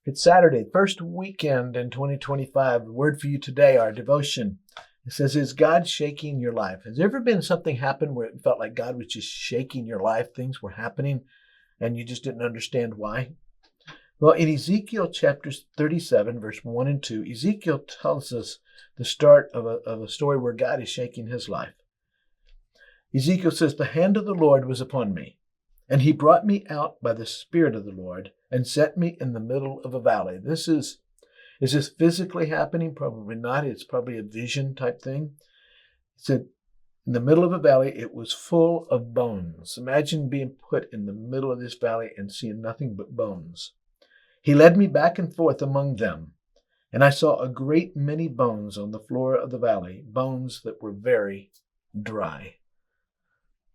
It's Saturday, first weekend in 2025. The word for you today, our devotion. It says, is God shaking your life? Has there ever been something happen where it felt like God was just shaking your life? Things were happening and you just didn't understand why? Well, in Ezekiel chapter 37, verse 1 and 2, Ezekiel tells us the start of a story where God is shaking his life. Ezekiel says, the hand of the Lord was upon me, and he brought me out by the Spirit of the Lord and set me in the middle of a valley. Is this physically happening? Probably not. It's probably a vision type thing. It said, in the middle of a valley, it was full of bones. Imagine being put in the middle of this valley and seeing nothing but bones. He led me back and forth among them, and I saw a great many bones on the floor of the valley, bones that were very dry.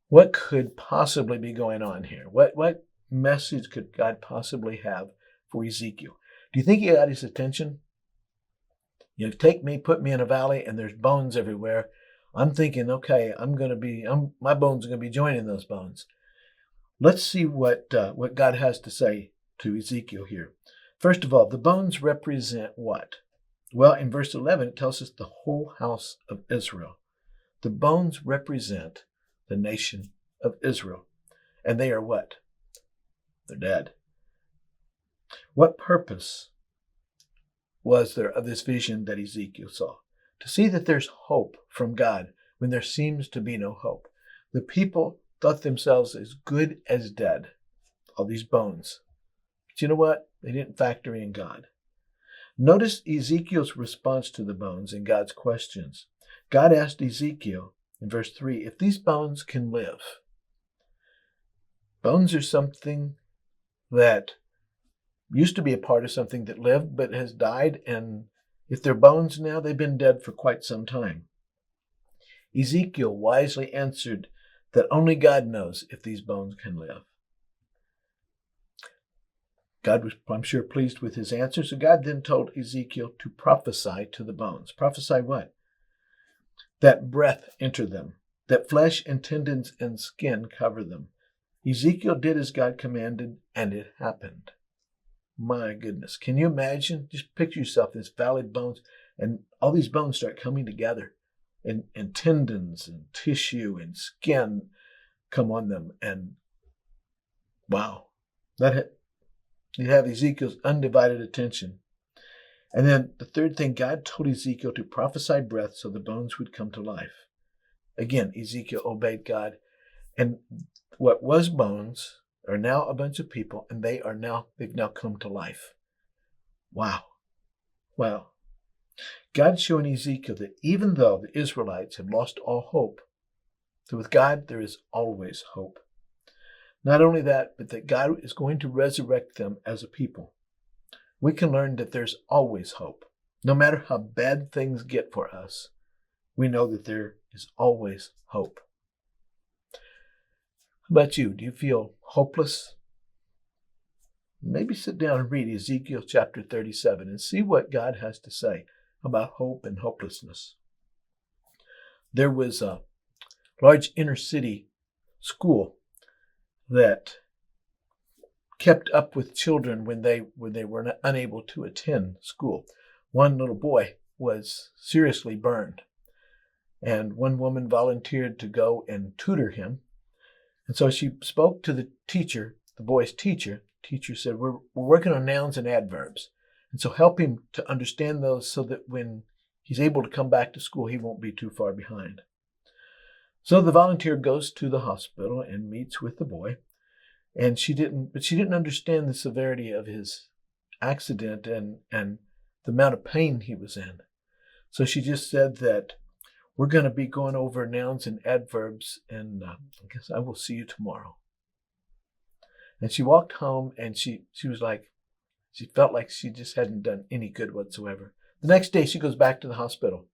What could possibly be going on here? What message could God possibly have for Ezekiel? Do you think he got his attention? You take me, put me in a valley, and there's bones everywhere. I'm thinking, okay, my bones are going to be joining those bones. Let's see what God has to say to Ezekiel here. First of all, the bones represent what? Well, in verse 11, it tells us the whole house of Israel. The bones represent the nation of Israel. And they are what? They're dead. What purpose was there of this vision that Ezekiel saw? To see that there's hope from God when there seems to be no hope. The people thought themselves as good as dead, all these bones. But you know what? They didn't factor in God. Notice Ezekiel's response to the bones and God's questions. God asked Ezekiel in verse 3, if these bones can live. Bones are something that used to be a part of something that lived but has died, and if they're bones now, they've been dead for quite some time. Ezekiel wisely answered that only God knows if these bones can live. God was, I'm sure, pleased with his answer, so God then told Ezekiel to prophesy to the bones. Prophesy what? That breath enter them, that flesh and tendons and skin cover them. Ezekiel did as God commanded, and it happened. My goodness. Can you imagine? Just picture yourself, this valley of bones, and all these bones start coming together, and tendons and tissue and skin come on them. And wow, you have Ezekiel's undivided attention. And then the third thing, God told Ezekiel to prophesy breath so the bones would come to life. Again, Ezekiel obeyed God. And what was bones are now a bunch of people, and they've now come to life. Wow. Wow. God's showing Ezekiel that even though the Israelites have lost all hope, that with God there is always hope. Not only that, but that God is going to resurrect them as a people. We can learn that there's always hope. No matter how bad things get for us, we know that there is always hope. How about you? Do you feel hopeless? Maybe sit down and read Ezekiel chapter 37 and see what God has to say about hope and hopelessness. There was a large inner city school that kept up with children when they were unable to attend school. One little boy was seriously burned, and one woman volunteered to go and tutor him. And so she spoke to the teacher, the boy's teacher. The teacher said, we're working on nouns and adverbs, and so help him to understand those so that when he's able to come back to school, he won't be too far behind. So the volunteer goes to the hospital and meets with the boy. And she didn't understand the severity of his accident and the amount of pain he was in. So she just said that we're going to be going over nouns and adverbs, and I guess I will see you tomorrow. And she walked home, and she felt like she just hadn't done any good whatsoever. The next day, she goes back to the hospital.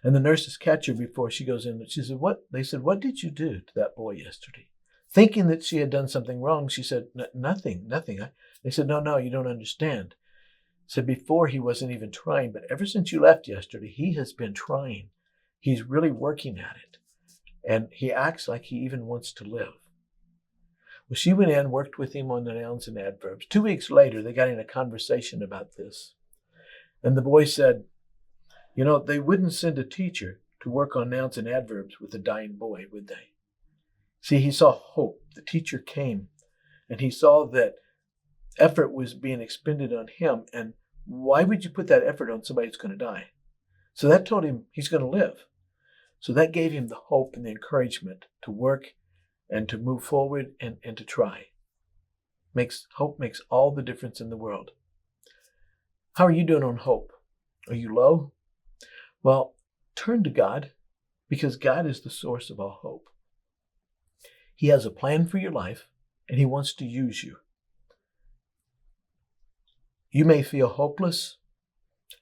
And the nurses catch her before she goes in. She said, They said, what did you do to that boy yesterday? Thinking that she had done something wrong, she said, nothing. They said, no, you don't understand. Said before he wasn't even trying, but ever since you left yesterday, he has been trying. He's really working at it. And he acts like he even wants to live. Well, she went in, worked with him on the nouns and adverbs. 2 weeks later, they got in a conversation about this. And the boy said, they wouldn't send a teacher to work on nouns and adverbs with a dying boy, would they? See, he saw hope. The teacher came, and he saw that effort was being expended on him. And why would you put that effort on somebody who's going to die? So that told him he's going to live. So that gave him the hope and the encouragement to work and to move forward and to try. Hope makes all the difference in the world. How are you doing on hope? Are you low? Well, turn to God, because God is the source of all hope. He has a plan for your life, and he wants to use you. You may feel hopeless.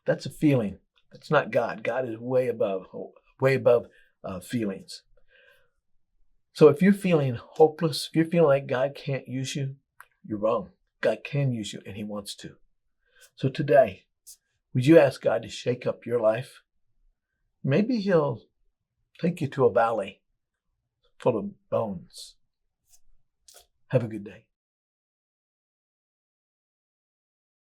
That's a feeling. That's not God. God is way above hope, way above feelings. So if you're feeling hopeless, if you're feeling like God can't use you, you're wrong. God can use you, and he wants to. So today, would you ask God to shake up your life? Maybe he'll take you to a valley full of bones. Have a good day.